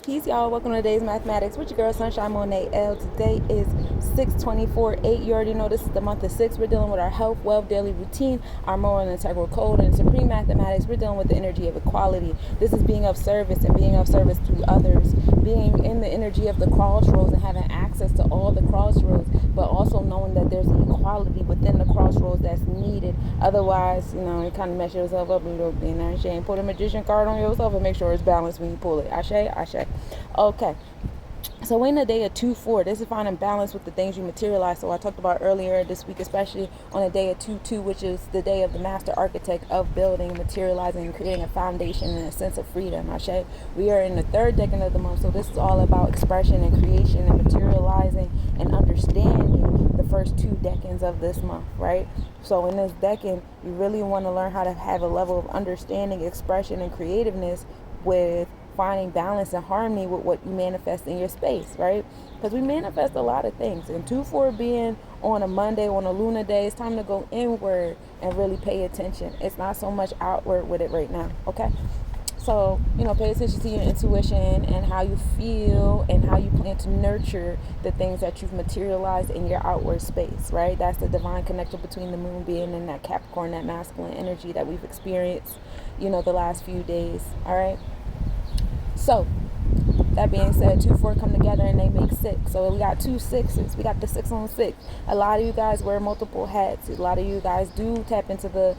Peace, y'all. Welcome to today's mathematics with your girl Sunshine Monet L. Today is 6/24/8. You already know this is the month of 6. We're dealing with our health, wealth, daily routine, our moral and integral code, and supreme mathematics. We're dealing with the energy of equality. This is being of service and being of service to others, being in the energy of the crossroads and having access to all the crossroads, but also knowing that there's equality within the crossroads that's needed. Otherwise, you kind of mess yourself up and you don't be in there and shame. Put a magician card on yourself and make sure it's balanced when you pull it. Ashe, ashe. Okay, so we're in the day of 2-4. This is finding balance with the things you materialize. So I talked about earlier this week, especially on the day of 2-2, which is the day of the master architect of building, materializing, and creating a foundation and a sense of freedom. Ashe. We are in the third decade of the month, so this is all about expression and creation and materializing and understanding the first 2 decades of this month, right? So in this decade, you really want to learn how to have a level of understanding, expression, and creativeness with finding balance and harmony with what you manifest in your space, right? Because we manifest a lot of things. And 2-4 being on a Monday, on a lunar day, it's time to go inward and really pay attention. It's not so much outward with it right now, okay? So, pay attention to your intuition and how you feel and how you plan to nurture the things that you've materialized in your outward space, right? That's the divine connection between the moon being in that Capricorn, that masculine energy that we've experienced, the last few days, all right? So, that being said, 2-4 come together and they make 6. So we got 2 6s. We got the 6 on 6. A lot of you guys wear multiple hats. A lot of you guys do tap into the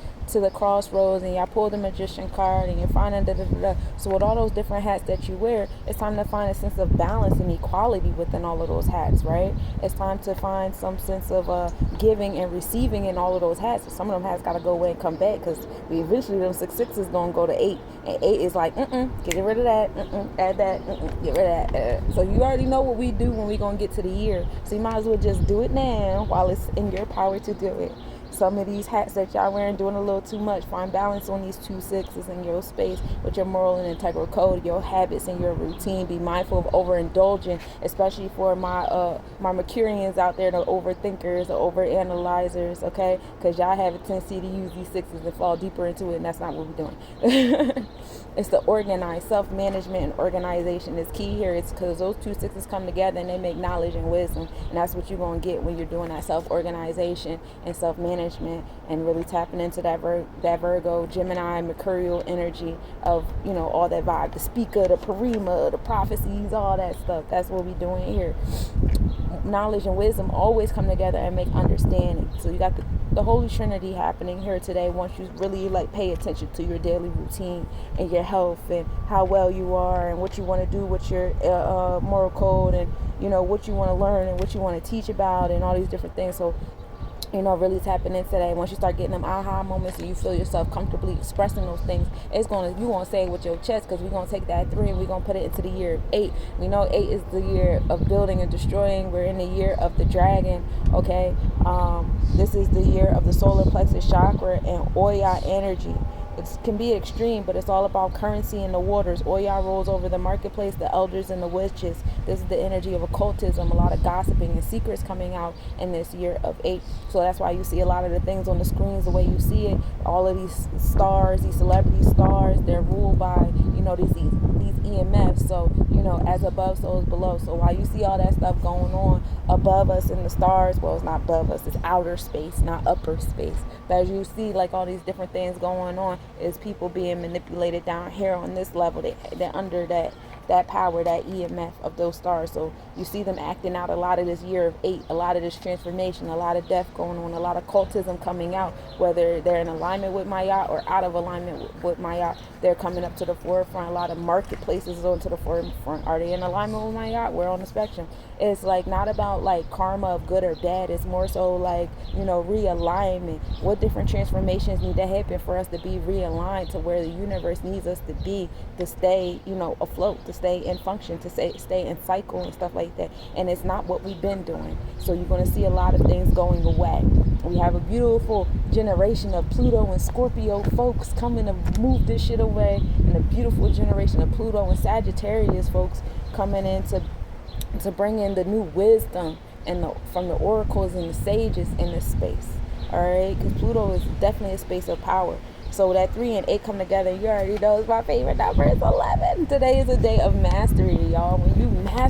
crossroads and y'all pull the magician card and you're finding da-da-da-da. So with all those different hats that you wear, it's time to find a sense of balance and equality within all of those hats, right? It's time to find some sense of giving and receiving in all of those hats. Some of them hats got to go away and come back because we eventually them 6 is going to go to 8. And 8 is like, get rid of that, add that, get rid of that. So you already know what we do when we going to get to the year. So you might as well just do it now while it's in your power to do it. Some of these hats that y'all wearing doing a little too much. Find balance on these 2 6s in your space with your moral and integral code, your habits and your routine. Be mindful of overindulging, especially for my Mercurians out there, the overthinkers, the overanalyzers, okay? Because y'all have a tendency to use these 6s and fall deeper into it, and that's not what we're doing. It's the organized self-management and organization is key here. It's because those 2 6s come together and they make knowledge and wisdom, and that's what you're going to get when you're doing that self-organization and self-management and really tapping into that Virgo, Gemini, Mercurial energy of, all that vibe, the speaker, the parima, the prophecies, all that stuff. That's what we're doing here. Knowledge and wisdom always come together and make understanding. So you got the Holy Trinity happening here today once you really pay attention to your daily routine and your health and how well you are and what you want to do with your moral code and what you want to learn and what you want to teach about and all these different things. So really tapping into that. Once you start getting them aha moments and you feel yourself comfortably expressing those things, you gonna say it with your chest, because we're gonna take that 3 and we're gonna put it into the year of 8. We know 8 is the year of building and destroying. We're in the year of the dragon, okay? This is the year of the solar plexus chakra and Oya energy. It can be extreme, but it's all about currency in the waters. Oya rolls over the marketplace, the elders and the witches. This is the energy of occultism, a lot of gossiping and secrets coming out in this year of 8. So that's why you see a lot of the things on the screens the way you see it. All of these stars, these celebrity stars, they're ruled by, these EMFs. So, as above, so is below. So while you see all that stuff going on above us in the stars, well, it's not above us, it's outer space, not upper space. But as you see, all these different things going on, is people being manipulated down here on this level. They're under that power, that EMF of those stars. So you see them acting out a lot of this year of 8, a lot of this transformation, a lot of death going on, a lot of cultism coming out, whether they're in alignment with Maya or out of alignment with Maya. They're coming up to the forefront. A lot of marketplaces on to the forefront. Are they in alignment with Maya? We're on the spectrum. It's not about karma of good or bad. It's more so realignment. What different transformations need to happen for us to be realigned to where the universe needs us to be, to stay afloat, to stay in function, to stay in cycle and stuff like that. And it's not what we've been doing. So you're going to see a lot of things going away. We have a beautiful generation of Pluto and Scorpio folks coming to move this shit away, and a beautiful generation of Pluto and Sagittarius folks coming in to bring in the new wisdom and from the oracles and the sages in this space. All right, because Pluto is definitely a space of power. So that 3 and 8 come together. You already know it's my favorite number. It's 11. Today is a day of mastery, y'all.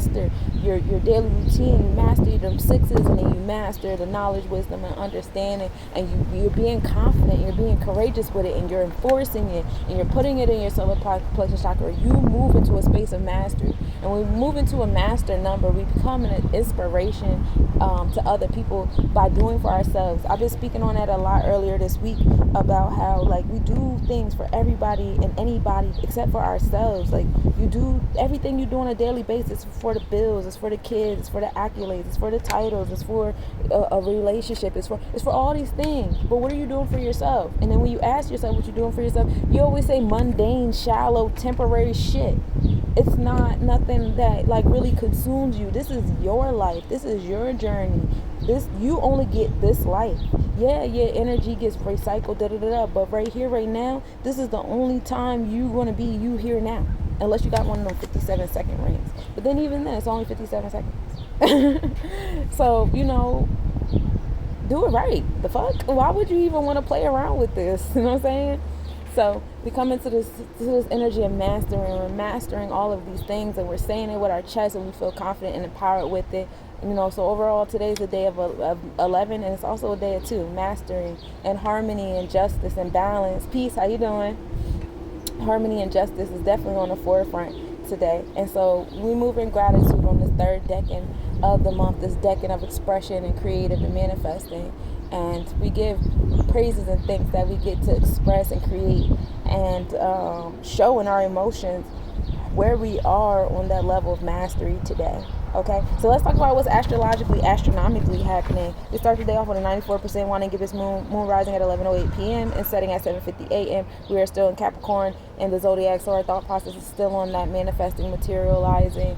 master your daily routine, you master them sixes, and then you master the knowledge, wisdom, and understanding, and you're being confident, you're being courageous with it, and you're enforcing it, and you're putting it in your solar plexus chakra, you move into a space of mastery. And when we move into a master number, we become an inspiration to other people by doing for ourselves. I've been speaking on that a lot earlier this week about how, like, we do things for everybody and anybody except for ourselves. Like, you do everything you do on a daily basis for the bills, it's for the kids, it's for the accolades, it's for the titles, it's for a relationship, it's for all these things. But what are you doing for yourself? And then when you ask yourself what you're doing for yourself, you always say mundane, shallow, temporary shit. It's not nothing that like really consumes you. This is your life. This is your journey. You only get this life. Yeah, your energy gets recycled, but right here, right now, this is the only time you're gonna be you here now. Unless you got one of them 57-second rings. But then even then, it's only 57 seconds. So, do it right. The fuck? Why would you even want to play around with this? You know what I'm saying? So we come into this energy of mastering. We're mastering all of these things, and we're saying it with our chest, and we feel confident and empowered with it. So overall, today's a day of 11, and it's also a day of 2, mastering and harmony and justice and balance. Peace, how you doing? Harmony and justice is definitely on the forefront today. And so we move in gratitude on this third decan of the month, this decan of expression and creative and manifesting. And we give praises and thanks that we get to express and create and show in our emotions where we are on that level of mastery today. Okay, so let's talk about what's astronomically happening. We start the day off with a 94% wanting gibbous moon rising at 11:08 p.m. and setting at 7:50 a.m. We are still in Capricorn in the zodiac, so our thought process is still on that manifesting, materializing,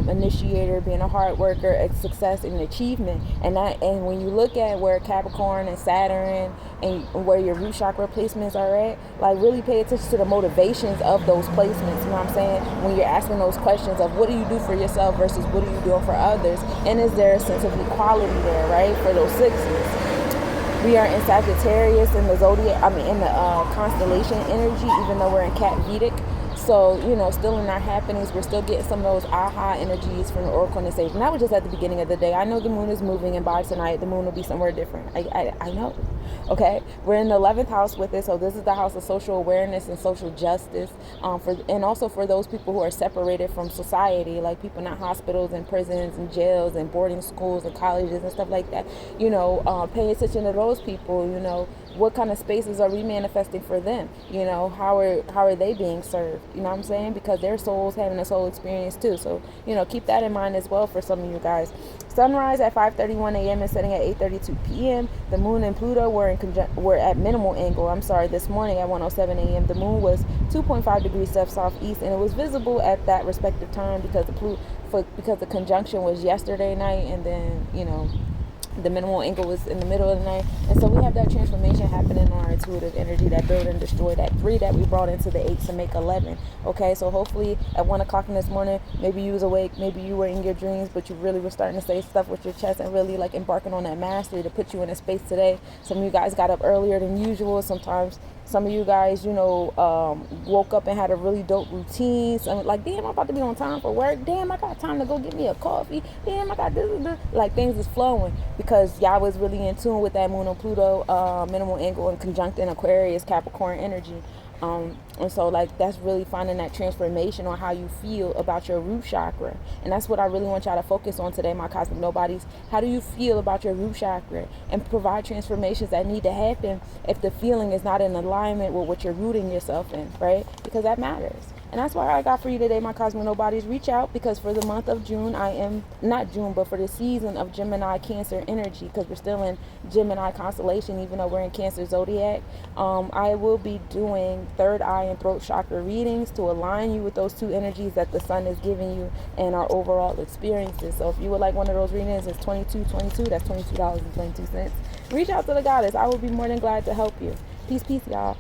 initiator, being a hard worker, success and achievement. And when you look at where Capricorn and Saturn and where your root chakra placements are at, like, really pay attention to the motivations of those placements. You know what I'm saying? When you're asking those questions of what do you do for yourself versus what are you doing for others, and is there a sense of equality there, right, for those sixes? We are in Sagittarius in the zodiac, in the constellation energy, even though we're in Cat Vedic. So, still in our happenings, we're still getting some of those aha energies from the Oracle and Sage. And that was just at the beginning of the day. I know the moon is moving, and by tonight, the moon will be somewhere different. I know. Okay, we're in the 11th house with it, so this is the house of social awareness and social justice, and also for those people who are separated from society, like people in hospitals and prisons and jails and boarding schools and colleges and stuff like that. Pay attention to those people. What kind of spaces are we manifesting for them? How are they being served? You know what I'm saying? Because their soul's having a soul experience too. So, keep that in mind as well for some of you guys. Sunrise at 5:31 a.m. and setting at 8:32 p.m. The moon and Pluto were at minimal angle. This morning at 1:07 a.m. The moon was 2.5 degrees southeast, and it was visible at that respective time because the conjunction was yesterday night, and then the minimal angle was in the middle of the night. And so we have that transformation happening in our intuitive energy, that build and destroy, that 3 that we brought into the 8 to make 11. Okay, so hopefully at 1 o'clock in this morning, maybe you was awake, maybe you were in your dreams, but you really were starting to say stuff with your chest and really like embarking on that mastery to put you in a space today. Some of you guys got up earlier than usual. Sometimes some of you guys, woke up and had a really dope routine. Some like, damn, I'm about to be on time for work. Damn, I got time to go get me a coffee. Damn, I got this. Like, things is flowing because y'all was really in tune with that moon and Pluto minimal angle and conjunct in Aquarius, Capricorn energy. And so, like, that's really finding that transformation on how you feel about your root chakra. And that's what I really want y'all to focus on today, my cosmic nobodies. How do you feel about your root chakra? And provide transformations that need to happen if the feeling is not in alignment with what you're rooting yourself in, right? Because that matters. And that's why I got for you today, my cosmic nobodies. Reach out, because for the month of June, but for the season of Gemini Cancer energy, because we're still in Gemini constellation, even though we're in Cancer zodiac, I will be doing third eye and throat chakra readings to align you with those 2 energies that the sun is giving you and our overall experiences. So if you would like one of those readings, it's $22.22. That's $22.22. Reach out to the goddess. I will be more than glad to help you. Peace, y'all.